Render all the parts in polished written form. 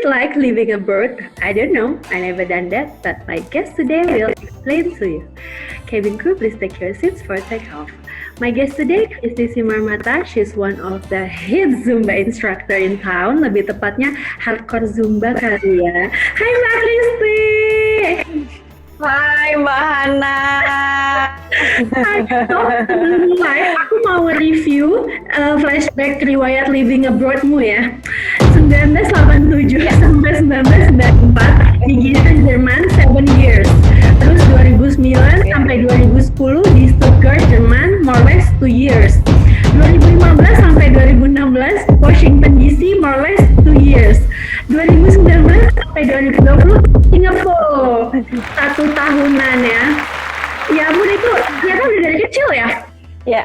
it like living abroad? I don't know. I never done that, but my guest today will explain to you. Cabin crew, please take your seats for takeoff. My guest today is Christy Marmata. She's one of the hit Zumba instructor in town. Lebih tepatnya hardcore Zumba kali ya. Hai Mbak Christy. Hai Mbak Hana. Sebelum mulai, aku mau review flashback riwayat living abroad-mu ya. 1987 sampai 1994 di Gießen, Jerman 7 years. Terus 2009 sampai 2010 di Stuttgart, Jerman more or less 2 years. 2015 sampai 2016 Washington DC more or less 2 years. 2019 sampai 2020 Singapura 1 tahunan ya. Ya ampun, itu ternyata udah dari kecil ya? Ya.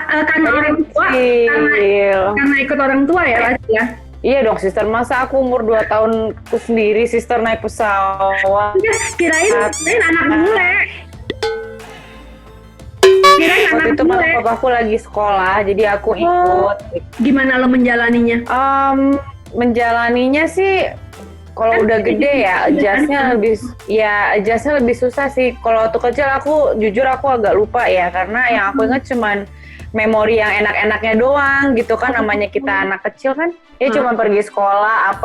Karena orang tua, karena ikut orang tua ya pasti ya? Iya dong, sister. Masa aku umur 2 tahun sendiri, sister naik pesawat. Ya, kirain anak bule. Waktu itu mama papaku lagi sekolah, jadi aku ikut. Gimana lo menjalaninya? Menjalaninya sih, kalau udah gede ya, adjustnya lebih susah sih. Kalau waktu kecil jujur aku agak lupa ya, karena yang aku ingat cuman memori yang enak-enaknya doang gitu kan, namanya kita anak kecil kan, ya cuma pergi sekolah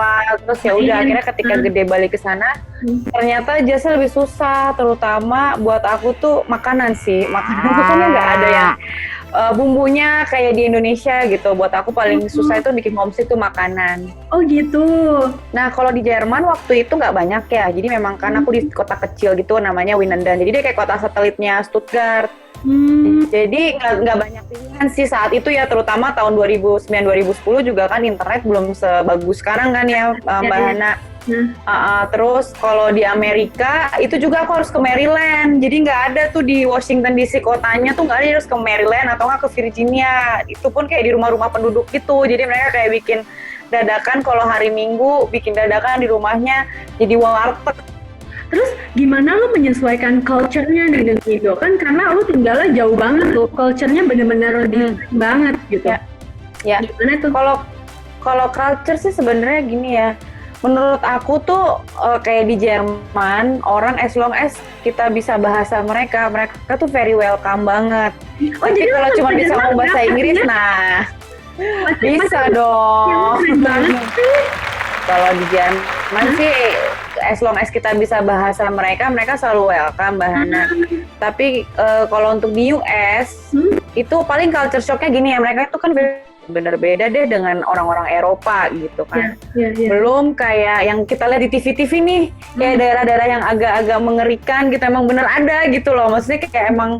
terus ya udah. Akhirnya ketika gede balik ke sana, ternyata adjustnya lebih susah, terutama buat aku tuh makanan sih. Makanan itu kan nggak ada yang bumbunya kayak di Indonesia gitu. Buat aku paling susah itu bikin homesick tuh makanan. Oh gitu. Nah kalau di Jerman waktu itu nggak banyak ya. Jadi memang kan aku di kota kecil gitu namanya Winnenden. Jadi dia kayak kota satelitnya Stuttgart. Jadi nggak banyak pilihan sih saat itu ya. Terutama tahun 2009-2010 juga kan internet belum sebagus sekarang kan ya Mbak Hana. Terus kalau di Amerika itu juga aku harus ke Maryland, jadi nggak ada tuh di Washington DC kotanya tuh, nggak ada, harus ke Maryland atau nggak ke Virginia. Itu pun kayak di rumah-rumah penduduk gitu, jadi mereka kayak bikin dadakan kalau hari Minggu, bikin dadakan di rumahnya jadi warteg. Terus gimana lo menyesuaikan culture-nya nih dengan Indo kan, karena lo tinggalnya jauh banget tuh, culture-nya bener-bener banget gitu. Ya. Gimana tuh? Kalau culture sih sebenarnya gini ya. Menurut aku tuh kayak di Jerman, orang as long as kita bisa bahasa mereka tuh very welcome banget. Tapi kalau cuma bisa ngomong bahasa Inggris, nah bisa dong. Kalau di Jerman sih, as long as kita bisa bahasa mereka selalu welcome, Mbak Hana. Tapi kalau untuk di US, itu paling culture shock-nya gini ya, mereka itu kan bener beda deh dengan orang-orang Eropa gitu kan. Belum kayak yang kita lihat di TV-TV nih, kayak daerah-daerah yang agak-agak mengerikan gitu, emang bener ada gitu loh. Maksudnya kayak emang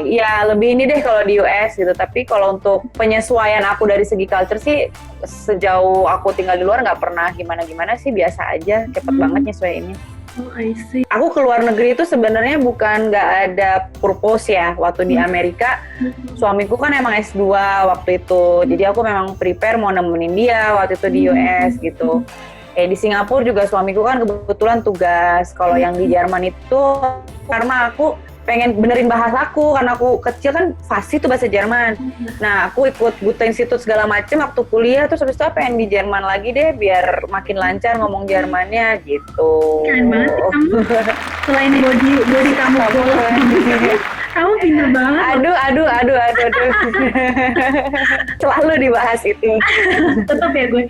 ya lebih ini deh kalau di US gitu. Tapi kalau untuk penyesuaian aku dari segi culture sih, sejauh aku tinggal di luar nggak pernah gimana-gimana sih, biasa aja, cepet banget nyesuaiinnya. Oh, I see. Aku keluar negeri itu sebenarnya bukan nggak ada purpose ya. Waktu di Amerika, suamiku kan emang S2 waktu itu. Jadi aku memang prepare mau nemenin dia waktu itu di US gitu. Di Singapura juga suamiku kan kebetulan tugas. Kalau yang di Jerman itu karena aku pengen benerin bahasaku, karena aku kecil kan fasih tuh bahasa Jerman. Nah, aku ikut Goethe Institut segala macem waktu kuliah, terus habis itu pengen di Jerman lagi deh, biar makin lancar ngomong Jermannya gitu. Keren banget sih kamu. Selain body kamu bolong, kamu pintar banget. Aduh. Selalu dibahas itu. Tetap ya gue.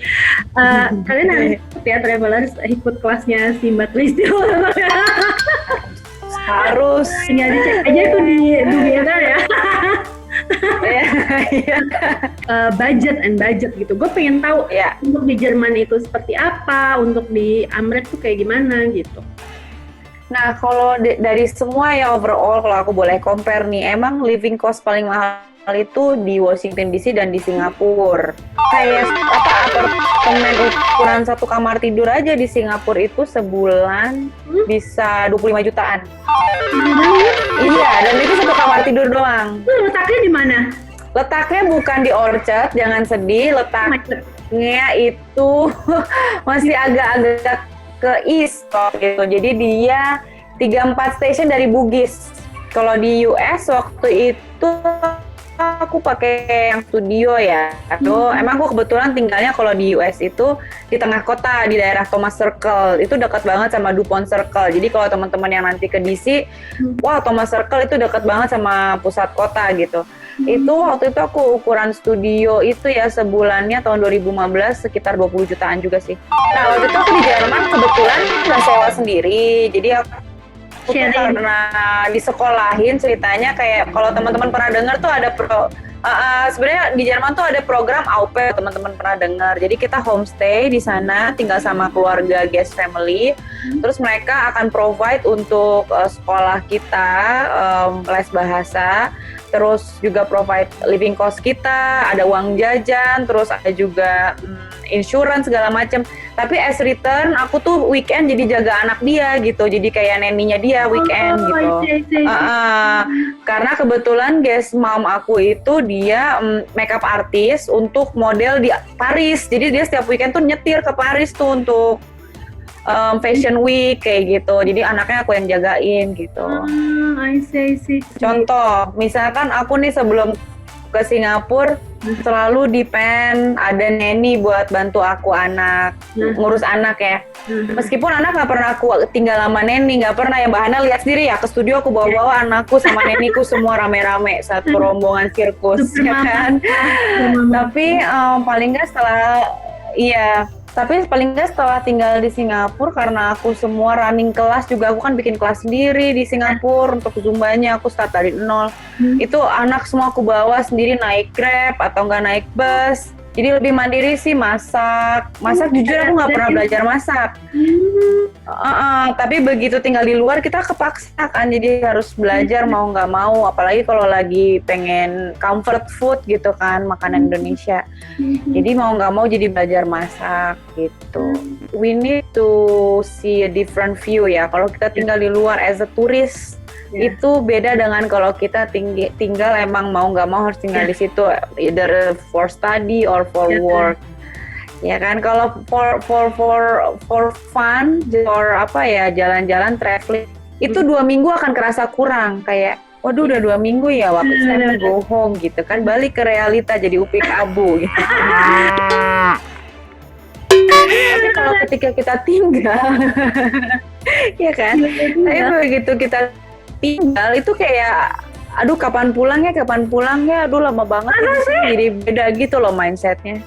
Kalian harus ikut ya, travelers, ikut kelasnya si Mbak Christy. Harus. Tinggal dicek aja tuh di Together ya. Budget gitu. Gue pengen tahu untuk di Jerman itu seperti apa, untuk di Amerika tuh kayak gimana gitu. Nah, kalau dari semua ya overall, kalau aku boleh compare nih, emang living cost paling mahal itu di Washington DC dan di Singapura. Kayak apartemen ukuran 1 kamar tidur aja di Singapura itu sebulan bisa 25 jutaan. Iya, dan itu 1 kamar tidur doang. Letaknya di mana? Letaknya bukan di Orchard, jangan sedih. Letaknya itu masih agak-agak ke east gitu. Jadi dia 3-4 station dari Bugis. Kalau di US waktu itu aku pakai yang studio ya. Tuh emang aku kebetulan tinggalnya kalau di US itu di tengah kota di daerah Thomas Circle. Itu dekat banget sama DuPont Circle. Jadi kalau teman-teman yang nanti ke DC, wah Thomas Circle itu dekat banget sama pusat kota gitu. Itu waktu itu aku ukuran studio itu ya sebulannya tahun 2015 sekitar 20 jutaan juga sih. Nah waktu itu aku di Jerman kebetulan nggak sewa sendiri. Jadi aku karena disekolahin ceritanya kayak kalau teman-teman pernah dengar tuh ada sebenarnya di Jerman tuh ada program au pair, teman-teman pernah dengar. Jadi kita homestay di sana, tinggal sama keluarga guest family. Terus mereka akan provide untuk sekolah kita les bahasa, terus juga provide living cost kita, ada uang jajan, terus ada juga insurance segala macam. Tapi as return aku tuh weekend jadi jaga anak dia gitu, jadi kayak neninya dia weekend gitu. Karena kebetulan guest mom aku itu dia makeup artist untuk model di Paris, jadi dia setiap weekend tuh nyetir ke Paris tuh untuk fashion week kayak gitu. Jadi anaknya aku yang jagain gitu. I see. Contoh, misalkan aku nih sebelum ke Singapura selalu depend ada neni buat bantu aku ngurus anak ya. Meskipun anak nggak pernah aku tinggal sama neni, nggak pernah ya Mbak Hana lihat sendiri ya ke studio aku bawa anakku sama neniku semua rame-rame satu rombongan sirkus ya kan. Tapi paling nggak setelah tinggal di Singapura karena aku semua running kelas juga aku kan bikin kelas sendiri di Singapura untuk Zumbanya aku start dari nol. Itu anak semua aku bawa sendiri naik Grab atau nggak naik bus. Jadi lebih mandiri sih masak jujur aku nggak pernah belajar masak. Tapi begitu tinggal di luar kita kepaksa kan jadi harus belajar mau nggak mau apalagi kalau lagi pengen comfort food gitu kan makanan Indonesia. Jadi mau nggak mau jadi belajar masak gitu. We need to see a different view ya. Kalau kita tinggal di luar as a tourist itu beda dengan kalau kita tinggal emang mau nggak mau harus tinggal di situ either for study or for work. Ya kan kalau for fun or apa ya jalan-jalan traveling itu 2 minggu akan kerasa kurang kayak waduh udah 2 minggu ya waktu saya go home gitu kan balik ke realita jadi upik abu gitu. Tapi kalau ketika kita tinggal ya kan tapi begitu kita tinggal itu kayak aduh kapan pulangnya aduh lama banget jadi beda gitu loh mindsetnya.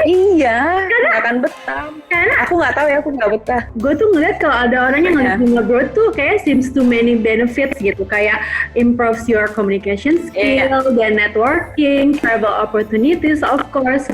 Iya nggak akan betah karena aku nggak tahu ya aku nggak betah. Gue tuh ngeliat kalau ada orang yang living abroad tuh kayak seems to many benefits gitu kayak improves your communication skill dan networking, travel opportunities of course,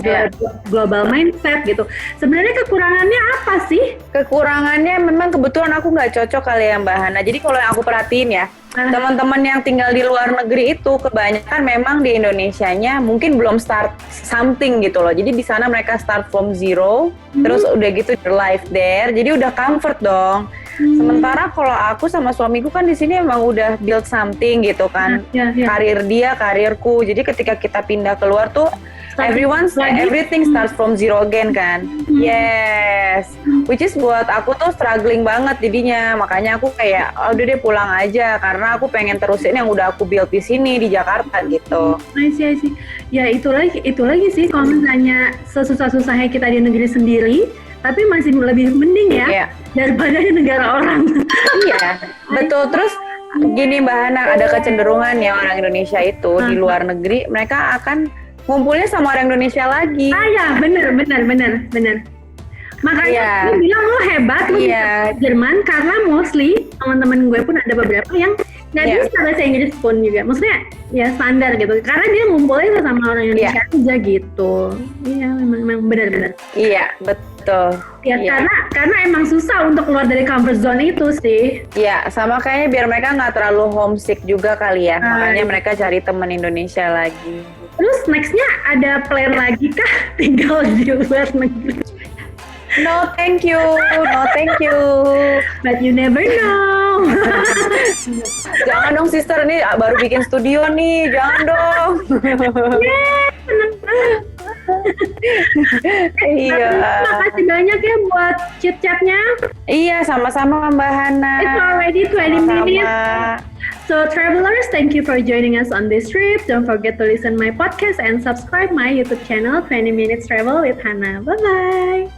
global mindset gitu. Sebenarnya kekurangannya apa sih? Kekurangannya memang kebetulan aku nggak cocok kali ya Mbak Hana. Jadi kalau yang aku perhatiin ya teman-teman yang tinggal di luar negeri itu kebanyakan memang di Indonesianya mungkin belum start something gitu loh. Jadi di sana mereka start from zero, terus udah gitu life there. Jadi udah comfort dong. Sementara kalau aku sama suamiku kan di sini emang udah build something gitu kan. Karir dia, karirku. Jadi ketika kita pindah keluar tuh everything starts from zero again kan. Yes. Which is buat aku tuh struggling banget jadinya. Makanya aku kayak udah deh pulang aja karena aku pengen terusin yang udah aku build di sini di Jakarta gitu. I see. Ya itu lagi sih kalau misalnya sesusah-susahnya kita di negeri sendiri tapi masih lebih mending ya daripada di negara orang. Iya, betul. Terus gini Mbak Hana, ada kecenderungan ya orang Indonesia itu di luar negeri mereka akan ngumpulnya sama orang Indonesia lagi. Ya, bener. Makanya gue bilang lo hebat, lo bisa Jerman karena mostly teman-teman gue pun ada beberapa yang nggak bisa bahasa Inggris pun juga. Maksudnya ya standar gitu. Karena dia ngumpulnya sama orang Indonesia aja gitu. Iya, memang benar-benar. Iya, betul. Ya karena emang susah untuk keluar dari comfort zone itu sih. Iya, sama kayaknya biar mereka nggak terlalu homesick juga kali ya. Makanya mereka cari teman Indonesia lagi. Terus nextnya ada plan lagi kah tinggal di luar negeri? No thank you. But you never know. Jangan dong sister, ini baru bikin studio nih, jangan dong. Iya. Makasih banyak ya buat chit-chatnya. Iya, sama-sama Mbak Hana. It's already 20 minutes. So travelers, thank you for joining us on this trip. Don't forget to listen my podcast and subscribe my YouTube channel 20 Minutes Travel with Hannah. Bye-bye.